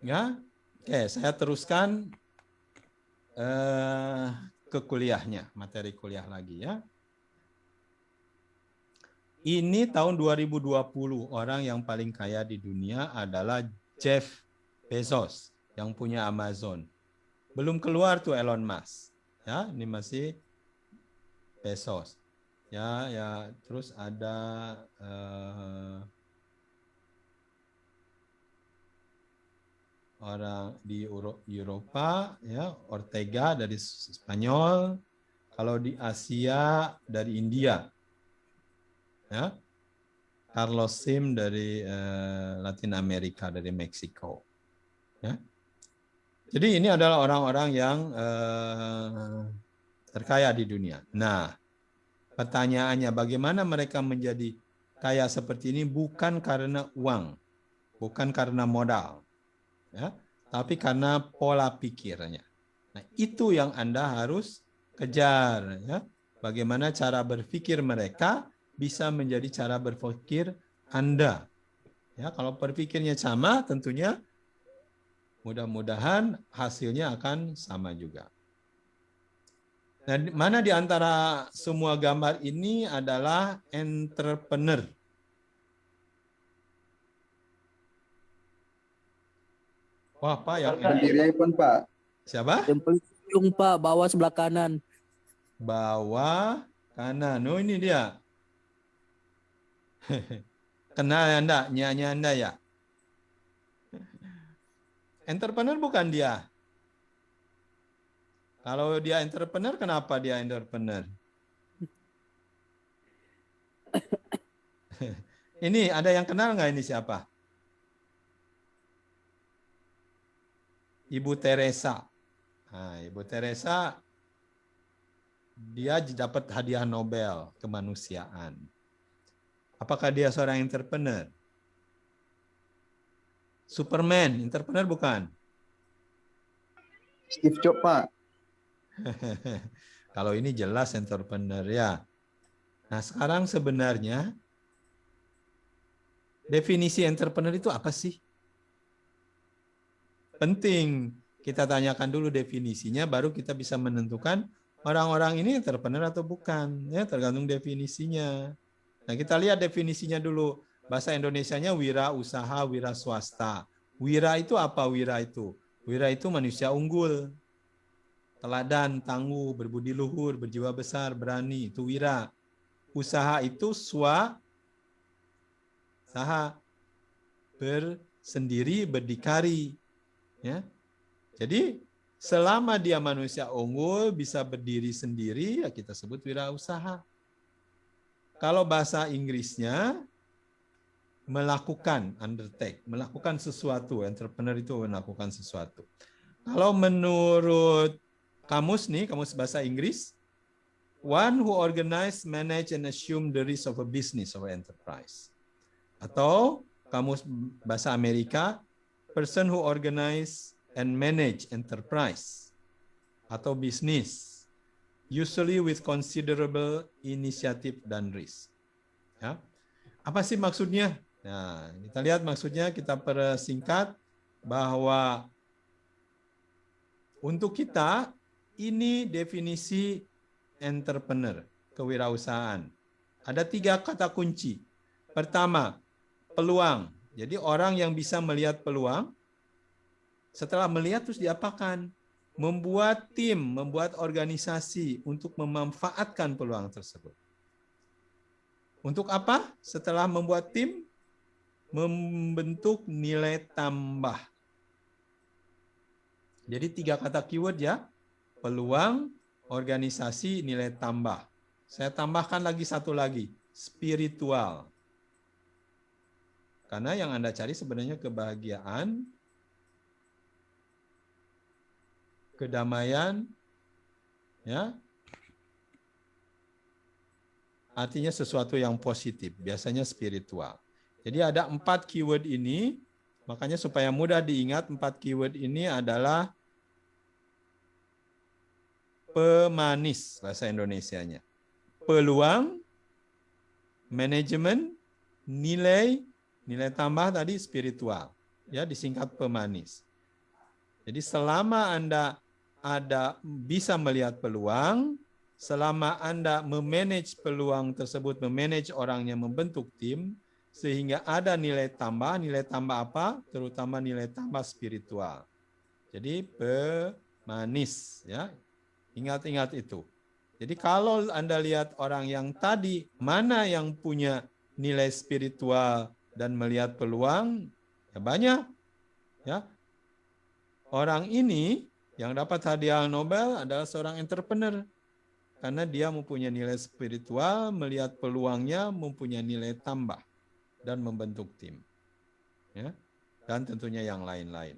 Ya, oke, saya teruskan ke kuliahnya, materi kuliah lagi ya. Ini tahun 2020 orang yang paling kaya di dunia adalah Jeff Bezos yang punya Amazon. Belum keluar tuh Elon Musk. Ya, ini masih Bezos. Ya, ya, terus ada orang di Eropa, ya, Ortega dari Spanyol. Kalau di Asia dari India, ya, Carlos Slim dari Latin Amerika, dari Meksiko. Ya. Jadi ini adalah orang-orang yang terkaya di dunia. Nah, pertanyaannya bagaimana mereka menjadi kaya seperti ini bukan karena uang, bukan karena modal, ya, tapi karena pola pikirnya. Nah, itu yang Anda harus kejar, ya. Bagaimana cara berpikir mereka bisa menjadi cara berpikir Anda. Ya, kalau berpikirnya sama, tentunya mudah-mudahan hasilnya akan sama juga. Nah, mana di antara semua gambar ini adalah entrepreneur? Wah, Pak, yang Berdiri pun Pak. siapa? Yang paling ujung Pak, bawah sebelah kanan. Bawah kanan. Oh, ini dia. Kenal Anda, nyanyi Anda ya? Entrepreneur bukan dia. Kalau dia entrepreneur, kenapa dia entrepreneur? Ini ada yang kenal nggak ini siapa? Ibu Teresa. Nah, Ibu Teresa dia dapat hadiah Nobel kemanusiaan. Apakah dia seorang entrepreneur? Superman, entrepreneur bukan? Steve Jobs Pak. Kalau ini jelas entrepreneur ya. Nah, sekarang sebenarnya definisi entrepreneur itu apa sih? Penting kita tanyakan dulu definisinya, baru kita bisa menentukan orang-orang ini entrepreneur atau bukan. Ya, tergantung definisinya. Nah, kita lihat definisinya dulu. Bahasa Indonesianya wira usaha, wira swasta. Wira itu apa wira itu? Wira itu manusia unggul. Teladan, tangguh, berbudi luhur, berjiwa besar, berani. Itu wira. Usaha itu saha, bersendiri, berdikari. Ya. Jadi selama dia manusia unggul, bisa berdiri sendiri, ya kita sebut wirausaha. Kalau bahasa Inggrisnya melakukan, undertake, melakukan sesuatu, entrepreneur itu melakukan sesuatu. Kalau menurut kamus nih, kamus bahasa Inggris, one who organize, manage, and assume the risk of a business or enterprise. Atau kamus bahasa Amerika, person who organize and manage enterprise atau bisnis, usually with considerable initiative dan risk. Ya. Apa sih maksudnya? Nah, kita lihat maksudnya, kita persingkat bahwa untuk kita ini definisi entrepreneur, kewirausahaan. Ada 3 kata kunci. Pertama, peluang. Jadi orang yang bisa melihat peluang, setelah melihat terus diapakan? Membuat tim, membuat organisasi untuk memanfaatkan peluang tersebut. Untuk apa? Setelah membuat tim, membentuk nilai tambah. Jadi 3 kata keyword ya, peluang, organisasi, nilai tambah. Saya tambahkan lagi satu lagi, spiritual. Karena yang Anda cari sebenarnya kebahagiaan, kedamaian, ya, artinya sesuatu yang positif, biasanya spiritual. Jadi ada 4 keyword ini, makanya supaya mudah diingat 4 keyword ini adalah pemanis bahasa Indonesianya. Peluang, manajemen, nilai tambah tadi spiritual. Ya, disingkat pemanis. Jadi selama Anda bisa melihat peluang, selama Anda memanage peluang tersebut, memanage orangnya, membentuk tim, sehingga ada nilai tambah apa? Terutama nilai tambah spiritual. Jadi pemanis, ya. Ingat-ingat itu. Jadi kalau Anda lihat orang yang tadi, mana yang punya nilai spiritual dan melihat peluang, ya banyak. Ya. Orang ini yang dapat hadiah Nobel adalah seorang entrepreneur. Karena dia mempunyai nilai spiritual, melihat peluangnya, mempunyai nilai tambah, dan membentuk tim. Ya. Dan tentunya yang lain-lain.